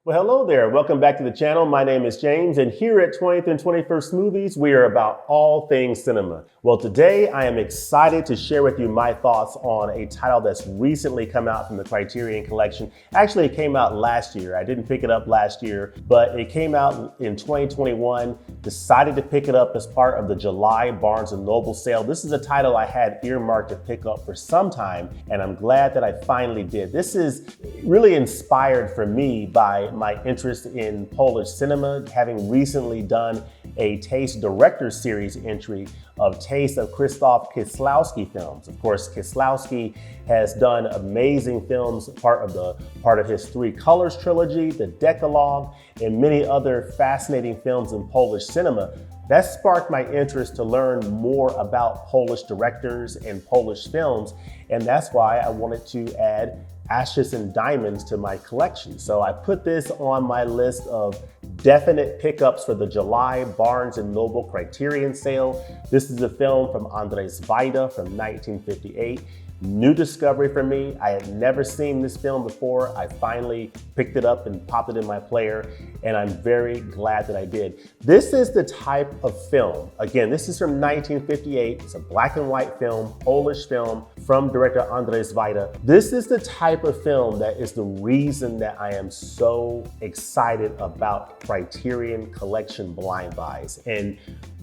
Well, hello there. Welcome back to the channel. My name is James, and here at 20th and 21st Movies, we are about all things cinema. Well, today I am excited to share with you my thoughts on a title that's recently come out from the Criterion Collection. Actually, it came out last year. I didn't pick it up last year, but it came out in 2021. Decided to pick it up as part of the July Barnes & Noble sale. This is a title I had earmarked to pick up for some time, and I'm glad that I finally did. This is really inspired for me by my interest in Polish cinema, having recently done a Taste Director Series entry of Taste of Krzysztof Kieślowski films. Of course, Kieślowski has done amazing films, part of his Three Colors trilogy, the Decalogue, and many other fascinating films in Polish cinema. That sparked my interest to learn more about Polish directors and Polish films, and that's why I wanted to add Ashes and Diamonds to my collection. So I put this on my list of definite pickups for the July Barnes & Noble Criterion sale. This is a film from Andrzej Wajda from 1958. New discovery for me. I had never seen this film before. I finally picked it up and popped it in my player, and I'm very glad that I did. This is the type of film, again, this is from 1958. It's a black and white film, Polish film from director Andrzej Wajda. This is the type of film that is the reason that I am so excited about Criterion Collection blind buys and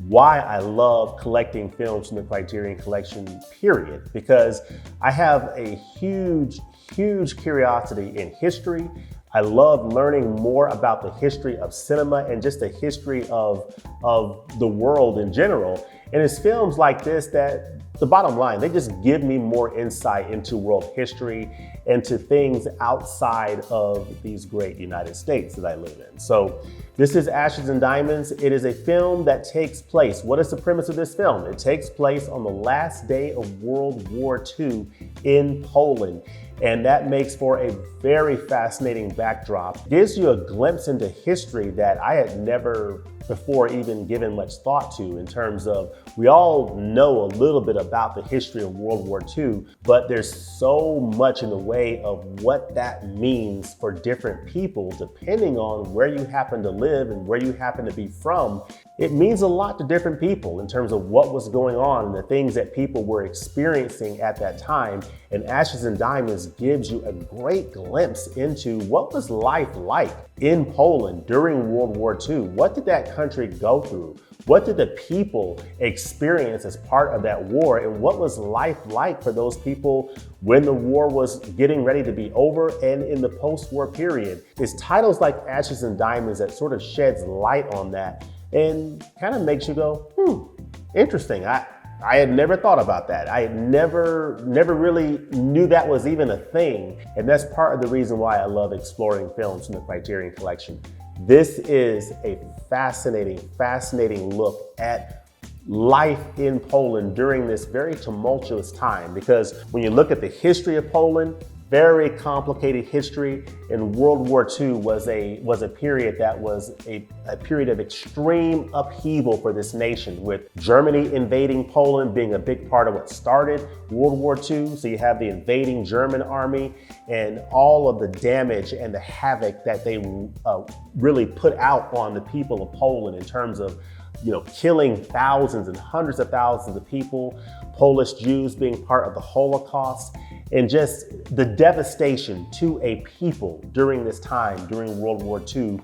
why I love collecting films from the Criterion Collection, period, because I have a huge curiosity in history. I love learning more about the history of cinema and just the history of the world in general. And it's films like this that, the bottom line, they just give me more insight into world history and to things outside of these great United States that I live in. So this is Ashes and Diamonds. It is a film that takes place. What is the premise of this film? It takes place on the last day of World War II in Poland. And that makes for a very fascinating backdrop. Gives you a glimpse into history that I had never before even given much thought to, in terms of, we all know a little bit about the history of World War II, but there's so much in the way of what that means for different people, depending on where you happen to live and where you happen to be from. It means a lot to different people in terms of what was going on and the things that people were experiencing at that time. And Ashes and Diamonds gives you a great glimpse into what was life like in Poland during World War II. What did that country go through? What did the people experience as part of that war? And what was life like for those people when the war was getting ready to be over and in the post-war period? It's titles like Ashes and Diamonds that sort of sheds light on that and kind of makes you go, interesting. I had never thought about that. I had never really knew that was even a thing. And that's part of the reason why I love exploring films from the Criterion Collection. This is a fascinating look at life in Poland during this very tumultuous time, because when you look at the history of Poland, very complicated history, and World War II was a period that was a period of extreme upheaval for this nation, with Germany invading Poland being a big part of what started World War II. So you have the invading German army and all of the damage and the havoc that they really put out on the people of Poland in terms of, killing thousands and hundreds of thousands of people, Polish Jews being part of the Holocaust, and just the devastation to a people during this time, during World War II,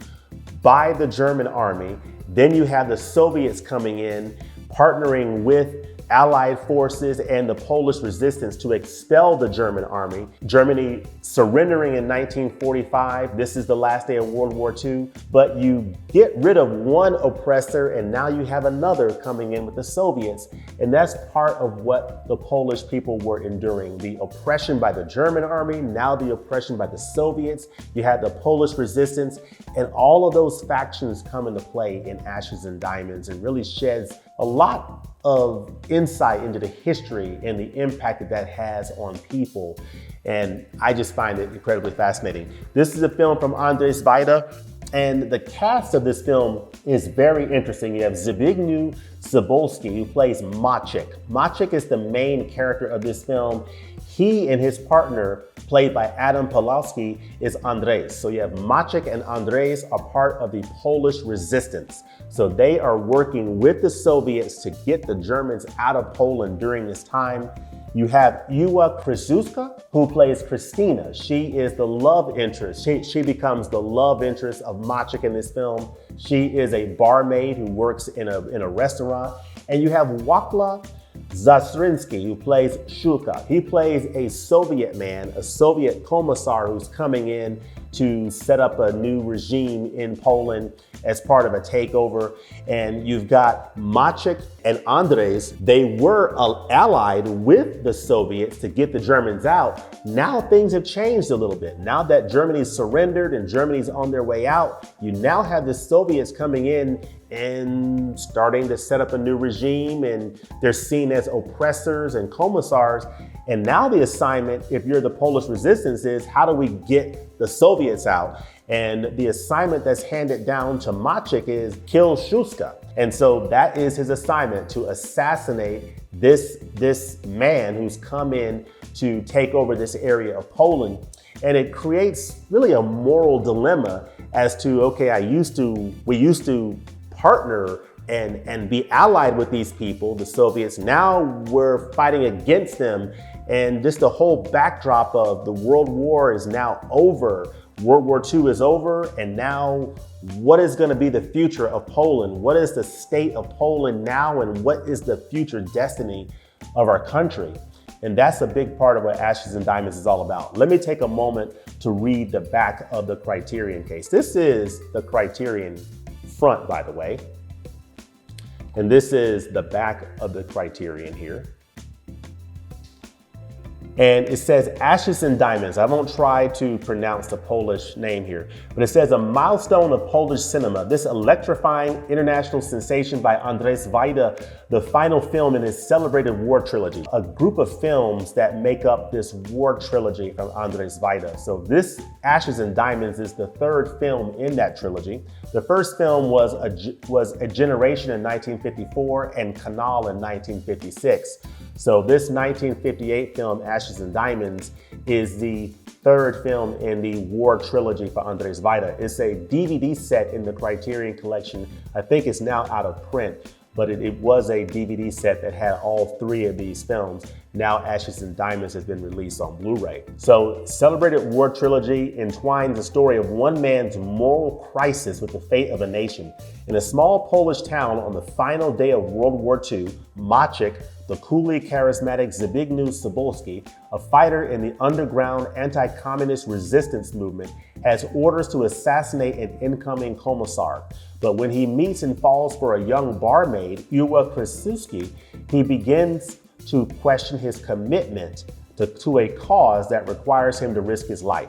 by the German army. Then you have the Soviets coming in, partnering with Allied forces and the Polish resistance to expel the German army. Germany surrendering in 1945. This is the last day of World War II. But you get rid of one oppressor and now you have another coming in with the Soviets. And that's part of what the Polish people were enduring. The oppression by the German army, now the oppression by the Soviets. You had the Polish resistance, and all of those factions come into play in Ashes and Diamonds, and really sheds a lot of insight into the history and the impact that that has on people. And I just find it incredibly fascinating. This is a film from Andrzej Wajda. And the cast of this film is very interesting. You have Zbigniew Cybulski, who plays Maciek. Maciek is the main character of this film. He and his partner, played by Adam Pawlikowski, is Andrzej. So you have Maciek and Andrzej are part of the Polish resistance. So they are working with the Soviets to get the Germans out of Poland during this time. You have Ewa Krzyzewska, who plays Krystyna. She is the love interest. She becomes the love interest of Maciek in this film. She is a barmaid who works in a restaurant. And you have Wacklaw Zastrzezynski, who plays Shulka. He plays a Soviet man, a Soviet commissar who's coming in to set up a new regime in Poland as part of a takeover. And you've got Maciek and Andrzej. They were allied with the Soviets to get the Germans out. Now things have changed a little bit. Now that Germany's surrendered and Germany's on their way out, you now have the Soviets coming in and starting to set up a new regime, and they're seen as oppressors and commissars. And now the assignment, if you're the Polish resistance, is how do we get the Soviets out? And the assignment that's handed down to Maciek is kill Shulka. And so that is his assignment, to assassinate this man who's come in to take over this area of Poland. And it creates really a moral dilemma as to, okay, we used to partner and be allied with these people, the Soviets. Now we're fighting against them. And just the whole backdrop of the World War is now over. World War II is over. And now what is going to be the future of Poland? What is the state of Poland now? And what is the future destiny of our country? And that's a big part of what Ashes and Diamonds is all about. Let me take a moment to read the back of the Criterion case. This is the Criterion front, by the way. And this is the back of the Criterion here. And it says Ashes and Diamonds. I won't try to pronounce the Polish name here, but it says a milestone of Polish cinema. This electrifying international sensation by Andrzej Wajda, the final film in his celebrated war trilogy. A group of films that make up this war trilogy from Andrzej Wajda. So this Ashes and Diamonds is the third film in that trilogy. The first film was A Generation in 1954 and Canal in 1956. So this 1958 film, Ashes and Diamonds, is the third film in the war trilogy for Andrzej Wajda. It's a DVD set in the Criterion Collection. I think it's now out of print, but it was a DVD set that had all three of these films. Now Ashes and Diamonds has been released on Blu-ray. So Celebrated War Trilogy entwines the story of one man's moral crisis with the fate of a nation. In a small Polish town on the final day of World War II, Maciek, the coolly charismatic Zbigniew Cybulski, a fighter in the underground anti-communist resistance movement, has orders to assassinate an incoming commissar. But when he meets and falls for a young barmaid, Ewa Krzyzewska, he begins to question his commitment to a cause that requires him to risk his life.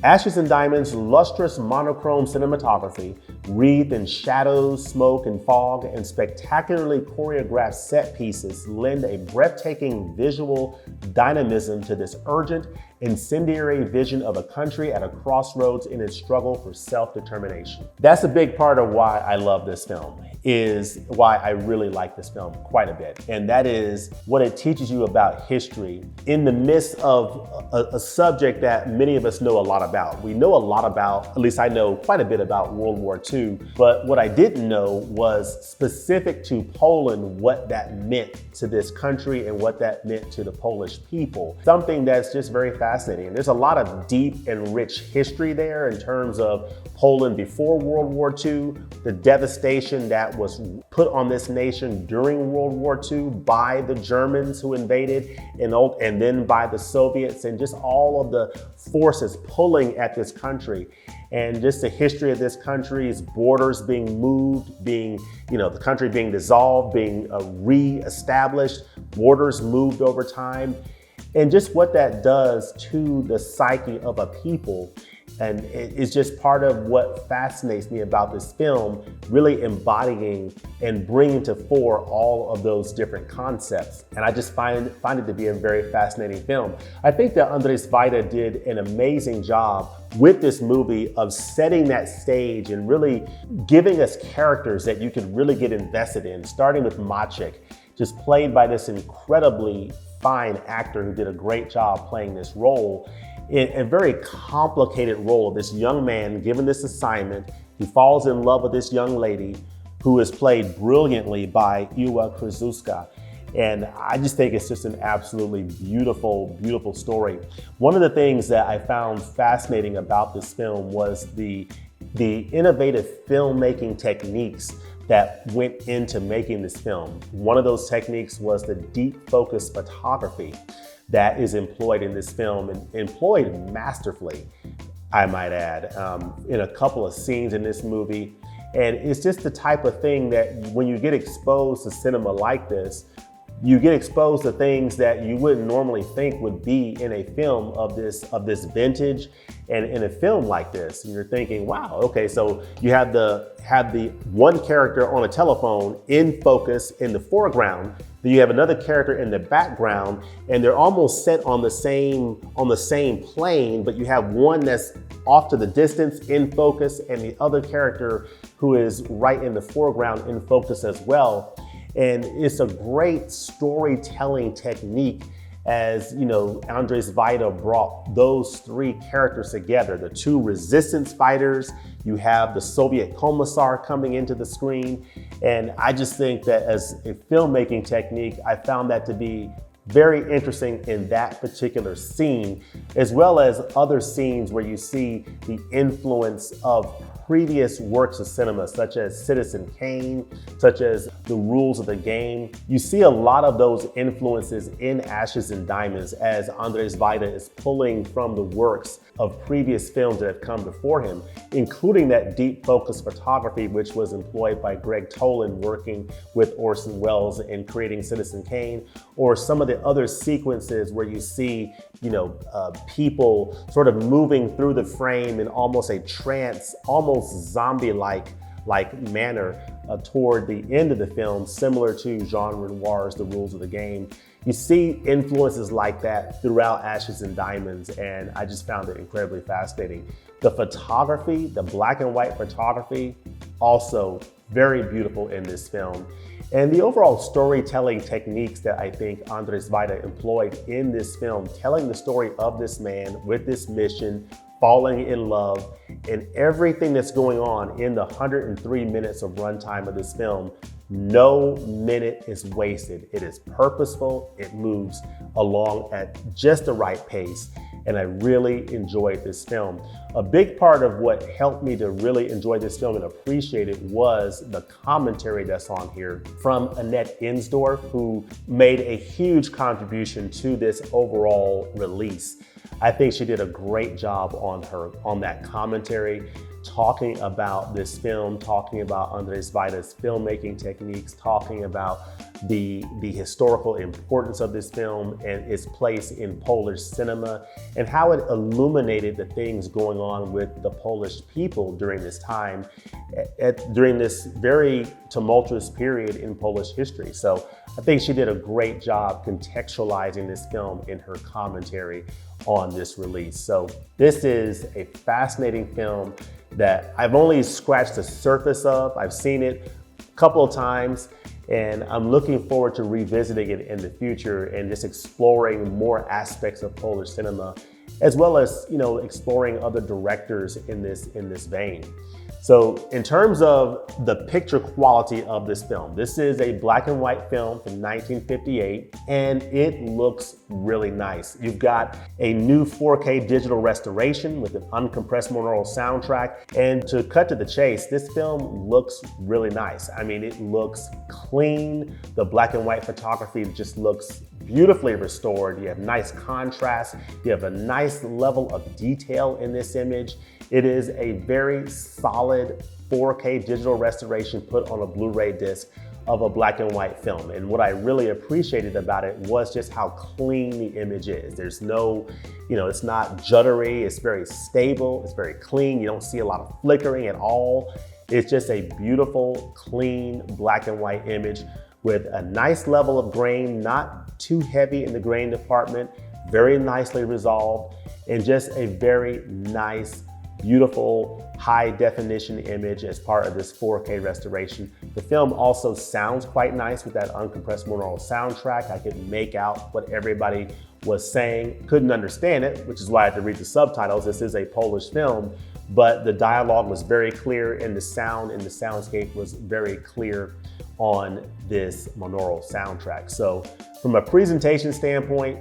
Ashes and Diamonds' lustrous monochrome cinematography, wreathed in shadows, smoke, and fog, and spectacularly choreographed set pieces lend a breathtaking visual dynamism to this urgent, incendiary vision of a country at a crossroads in its struggle for self-determination. That's a big part of why I love this film, is why I really like this film quite a bit. And that is what it teaches you about history in the midst of a subject that many of us know a lot about. We know a lot about, at least I know quite a bit about World War II, but what I didn't know was specific to Poland, what that meant to this country and what that meant to the Polish people. Something that's just very fascinating. There's a lot of deep and rich history there in terms of Poland before World War II, the devastation that was put on this nation during World War II by the Germans who invaded, and then by the Soviets, and just all of the forces pulling at this country. And just the history of this country's borders being moved, the country being dissolved, being re-established, borders moved over time. And just what that does to the psyche of a people And it's just part of what fascinates me about this film, really embodying and bringing to fore all of those different concepts. And I just find it to be a very fascinating film. I think that Andrzej Wajda did an amazing job with this movie of setting that stage and really giving us characters that you could really get invested in, starting with Maciek, just played by this incredibly fine actor who did a great job playing this role. In a very complicated role of this young man given this assignment. He falls in love with this young lady who is played brilliantly by Ewa Krzyzewska. And I just think it's just an absolutely beautiful, beautiful story. One of the things that I found fascinating about this film was the innovative filmmaking techniques that went into making this film. One of those techniques was the deep focus photography that is employed in this film, and employed masterfully, I might add, in a couple of scenes in this movie. And it's just the type of thing that when you get exposed to cinema like this, you get exposed to things that you wouldn't normally think would be in a film of this vintage and in a film like this. And you're thinking, wow, okay, so you have the one character on a telephone in focus in the foreground, then you have another character in the background, and they're almost set on the same plane, but you have one that's off to the distance in focus and the other character who is right in the foreground in focus as well. And it's a great storytelling technique, as you know, Andrzej Wajda brought those three characters together. The two resistance fighters, you have the Soviet commissar coming into the screen. And I just think that as a filmmaking technique, I found that to be very interesting in that particular scene, as well as other scenes where you see the influence of previous works of cinema, such as Citizen Kane, such as The Rules of the Game. You see a lot of those influences in Ashes and Diamonds as Andrzej Wajda is pulling from the works of previous films that have come before him, including that deep focus photography, which was employed by Greg Toland working with Orson Welles in creating Citizen Kane, or some of the other sequences where you see, people sort of moving through the frame in almost a trance, almost zombie-like manner toward the end of the film, similar to Jean Renoir's The Rules of the Game. You see influences like that throughout Ashes and Diamonds, and I just found it incredibly fascinating. The photography, the black and white photography, also very beautiful in this film. And the overall storytelling techniques that I think Andrzej Wajda employed in this film, telling the story of this man with this mission, falling in love, and everything that's going on in the 103 minutes of runtime of this film, no minute is wasted. It is purposeful, it moves along at just the right pace, and I really enjoyed this film. A big part of what helped me to really enjoy this film and appreciate it was the commentary that's on here from Annette Innsdorf, who made a huge contribution to this overall release. I think she did a great job on that commentary, talking about this film, talking about Andrzej Wajda's filmmaking techniques, talking about the historical importance of this film and its place in Polish cinema, and how it illuminated the things going on with the Polish people during this time, during this very tumultuous period in Polish history. So I think she did a great job contextualizing this film in her commentary on this release. So this is a fascinating film that I've only scratched the surface of. I've seen it a couple of times, and I'm looking forward to revisiting it in the future and just exploring more aspects of Polish cinema, as well as, exploring other directors in this vein. So in terms of the picture quality of this film, this is a black and white film from 1958, and it looks really nice. You've got a new 4K digital restoration with an uncompressed monaural soundtrack. And to cut to the chase, this film looks really nice. I mean, it looks clean. The black and white photography just looks beautifully restored. You have nice contrast. You have a nice level of detail in this image. It is a very solid 4K digital restoration put on a Blu-ray disc of a black and white film. And what I really appreciated about it was just how clean the image is. There's no, it's not juddery, it's very stable, it's very clean. You don't see a lot of flickering at all. It's just a beautiful, clean black and white image with a nice level of grain, not too heavy in the grain department, very nicely resolved, and just a very nice, beautiful, high definition image as part of this 4K restoration. The film also sounds quite nice with that uncompressed monaural soundtrack. I could make out what everybody was saying. Couldn't understand it, which is why I had to read the subtitles. This is a Polish film, but the dialogue was very clear and the sound and the soundscape was very clear on this monaural soundtrack. So from a presentation standpoint,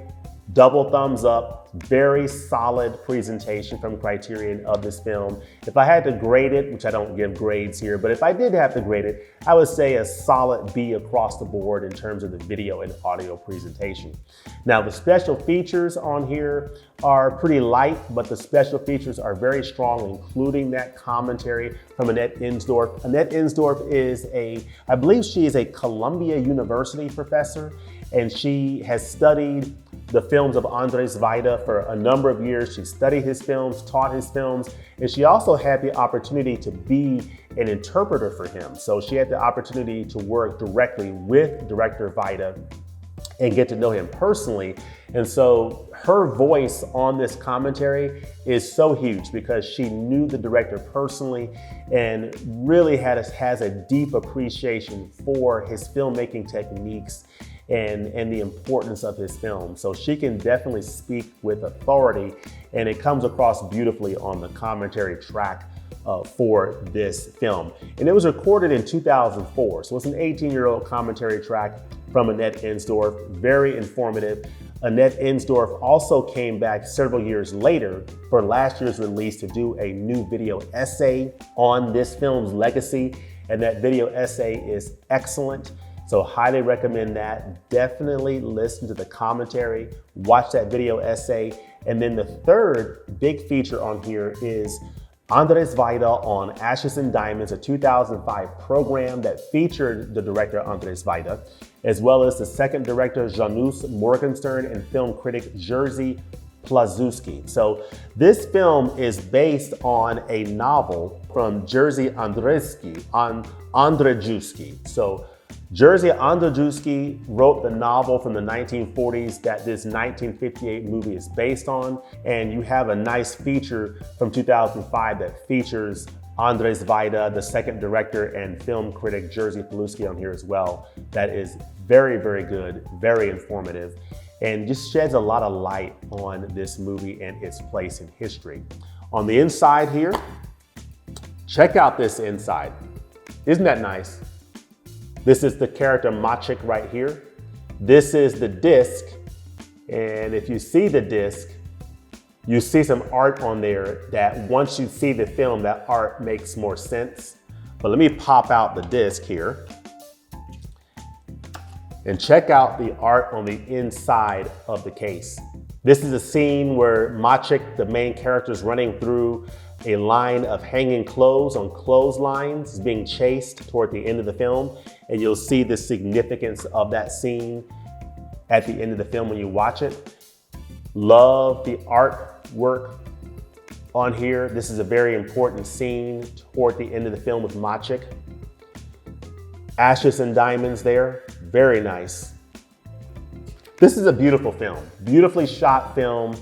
double thumbs up, very solid presentation from Criterion of this film. If I had to grade it, which I don't give grades here, but if I did have to grade it, I would say a solid B across the board in terms of the video and audio presentation. Now, the special features on here are pretty light, but the special features are very strong, including that commentary from Annette Innsdorf. Annette Innsdorf is I believe she is a Columbia University professor, and she has studied the films of Andrzej Wajda for a number of years. She studied his films, taught his films, and she also had the opportunity to be an interpreter for him. So she had the opportunity to work directly with director Wajda and get to know him personally. And so her voice on this commentary is so huge because she knew the director personally and really has a deep appreciation for his filmmaking techniques and the importance of his film. So she can definitely speak with authority, and it comes across beautifully on the commentary track for this film. And it was recorded in 2004, so it's an 18-year-old commentary track from Annette Innsdorf, very informative. Annette Innsdorf also came back several years later for last year's release to do a new video essay on this film's legacy, and that video essay is excellent. So highly recommend that. Definitely listen to the commentary, watch that video essay. And then the third big feature on here is Andrzej Wajda on Ashes and Diamonds, a 2005 program that featured the director Andrzej Wajda, as well as the second director Janusz Morgenstern and film critic Jerzy Plazuski. So this film is based on a novel from Jerzy Andrzejewski. So Jerzy Andrzejewski wrote the novel from the 1940s that this 1958 movie is based on, and you have a nice feature from 2005 that features Andrzej Wajda, the second director, and film critic Jerzy Plazuski on here as well. That is very, very good, very informative, and just sheds a lot of light on this movie and its place in history. On the inside here, check out this inside. Isn't that nice? This is the character Maciek right here. This is the disc, and if you see the disc, you see some art on there that once you see the film, that art makes more sense. But let me pop out the disc here and check out the art on the inside of the case. This is a scene where Maciek, the main character, is running through a line of hanging clothes on clotheslines, being chased toward the end of the film. And you'll see the significance of that scene at the end of the film when you watch it. Love the artwork on here. This is a very important scene toward the end of the film with Maciek. Ashes and Diamonds there, very nice. This is a beautiful film, beautifully shot film.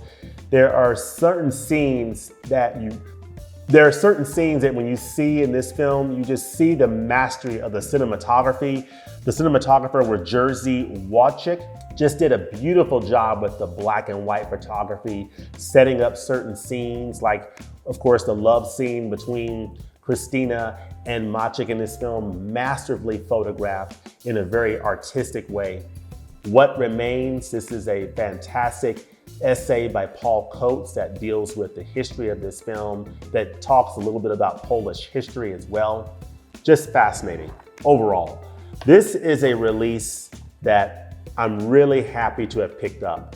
There are certain scenes that when you see in this film, you just see the mastery of the cinematography. The cinematographer with Jerzy Wajda just did a beautiful job with the black and white photography, setting up certain scenes, like, of course, the love scene between Krystyna and Maciek in this film, masterfully photographed in a very artistic way. What Remains, this is a fantastic essay by Paul Coates that deals with the history of this film, that talks a little bit about Polish history as well. Just fascinating overall. This is a release that I'm really happy to have picked up.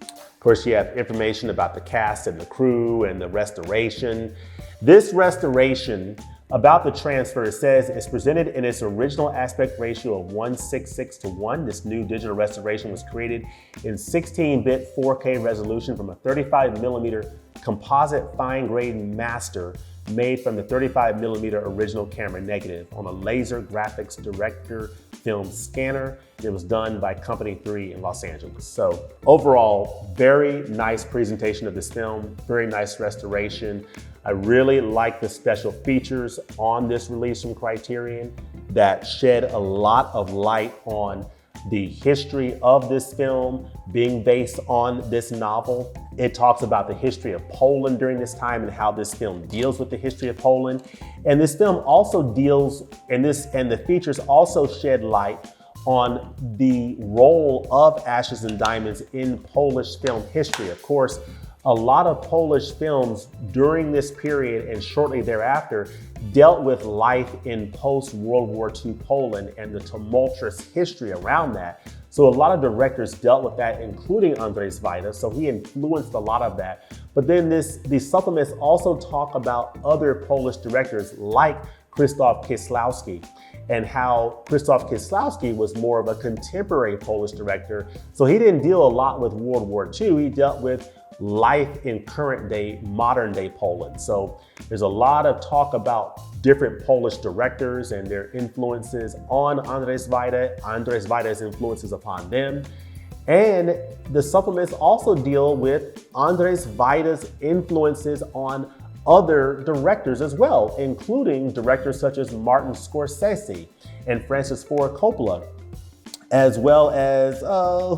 Of course, you have information about the cast and the crew and the restoration. This restoration About the transfer, it says it's presented in its original aspect ratio of 1:66:1. This new digital restoration was created in 16-bit 4K resolution from a 35mm composite fine-grained master made from the 35mm original camera negative on a laser graphics director film scanner. It was done by Company 3 in Los Angeles. So overall, very nice presentation of this film, very nice restoration. I really like the special features on this release from Criterion that shed a lot of light on the history of this film being based on this novel. It talks about the history of Poland during this time and how this film deals with the history of Poland. And this film also deals, and the features also shed light on the role of Ashes and Diamonds in Polish film history. Of course, a lot of Polish films during this period and shortly thereafter dealt with life in post-World War II Poland and the tumultuous history around that. So a lot of directors dealt with that, including Andrzej Wajda, so he influenced a lot of that. But then these supplements also talk about other Polish directors like Krzysztof Kieślowski, and how Krzysztof Kieślowski was more of a contemporary Polish director. So he didn't deal a lot with World War II, he dealt with life in current day, modern day Poland. So there's a lot of talk about different Polish directors and their influences on Andrzej Wajda, Andrzej Wajda's influences upon them. And the supplements also deal with Andrzej Wajda's influences on other directors as well, including directors such as Martin Scorsese and Francis Ford Coppola, as well as,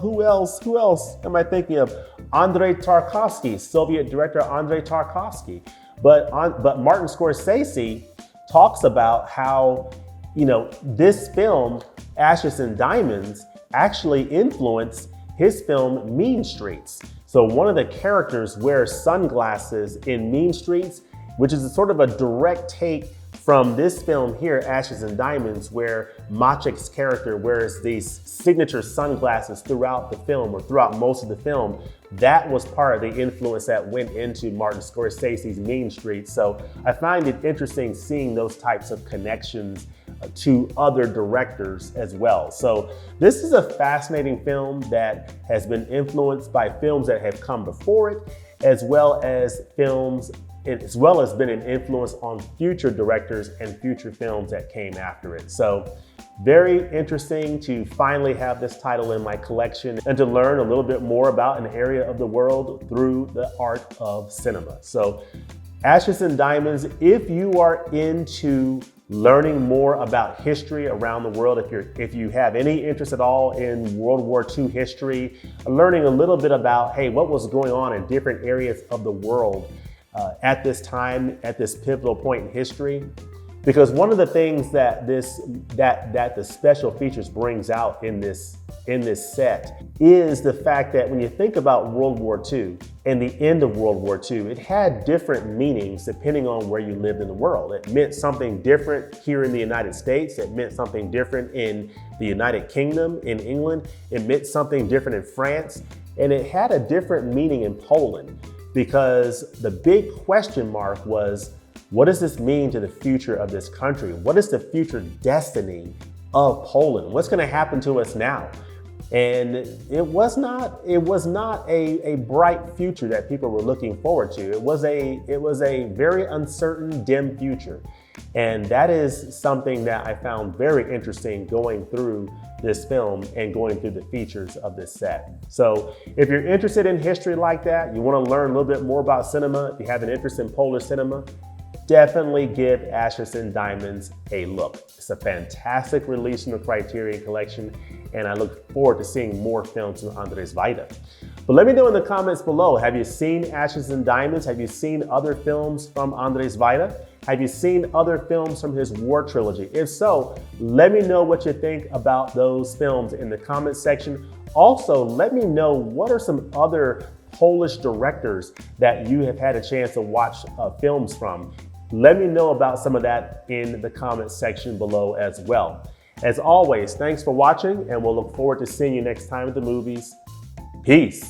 who else am I thinking of? Andrei Tarkovsky, Soviet director Andrei Tarkovsky. But Martin Scorsese talks about how, this film, Ashes and Diamonds, actually influenced his film Mean Streets. So one of the characters wears sunglasses in Mean Streets, which is a sort of a direct take from this film here, Ashes and Diamonds, where Maciek's character wears these signature sunglasses throughout the film, or throughout most of the film. That was part of the influence that went into Martin Scorsese's Mean Streets. So I find it interesting seeing those types of connections to other directors as well. So this is a fascinating film that has been influenced by films that have come before it, as well as been an influence on future directors and future films that came after it. So very interesting to finally have this title in my collection and to learn a little bit more about an area of the world through the art of cinema. So Ashes and Diamonds, if you are into learning more about history around the world, if you have any interest at all in World War II history, learning a little bit about, hey, what was going on in different areas of the world at this time, at this pivotal point in history. Because one of the things that the special features brings out in this set is the fact that when you think about World War II and the end of World War II, it had different meanings depending on where you lived in the world. It meant something different here in the United States. It meant something different in the United Kingdom, in England. It meant something different in France. And it had a different meaning in Poland, because the big question mark was, what does this mean to the future of this country? What is the future destiny of Poland? What's going to happen to us now? And it was not a bright future that people were looking forward to. It was a very uncertain, dim future. And that is something that I found very interesting going through this film and going through the features of this set. So if you're interested in history like that, you want to learn a little bit more about cinema, if you have an interest in Polish cinema, definitely give Ashes and Diamonds a look. It's a fantastic release from the Criterion Collection, and I look forward to seeing more films from Andrzej Wajda. But let me know in the comments below, have you seen Ashes and Diamonds? Have you seen other films from Andrzej Wajda? Have you seen other films from his war trilogy? If so, let me know what you think about those films in the comment section. Also, let me know what are some other Polish directors that you have had a chance to watch films from. Let me know about some of that in the comment section below as well. As always, thanks for watching, and we'll look forward to seeing you next time at the movies. Peace.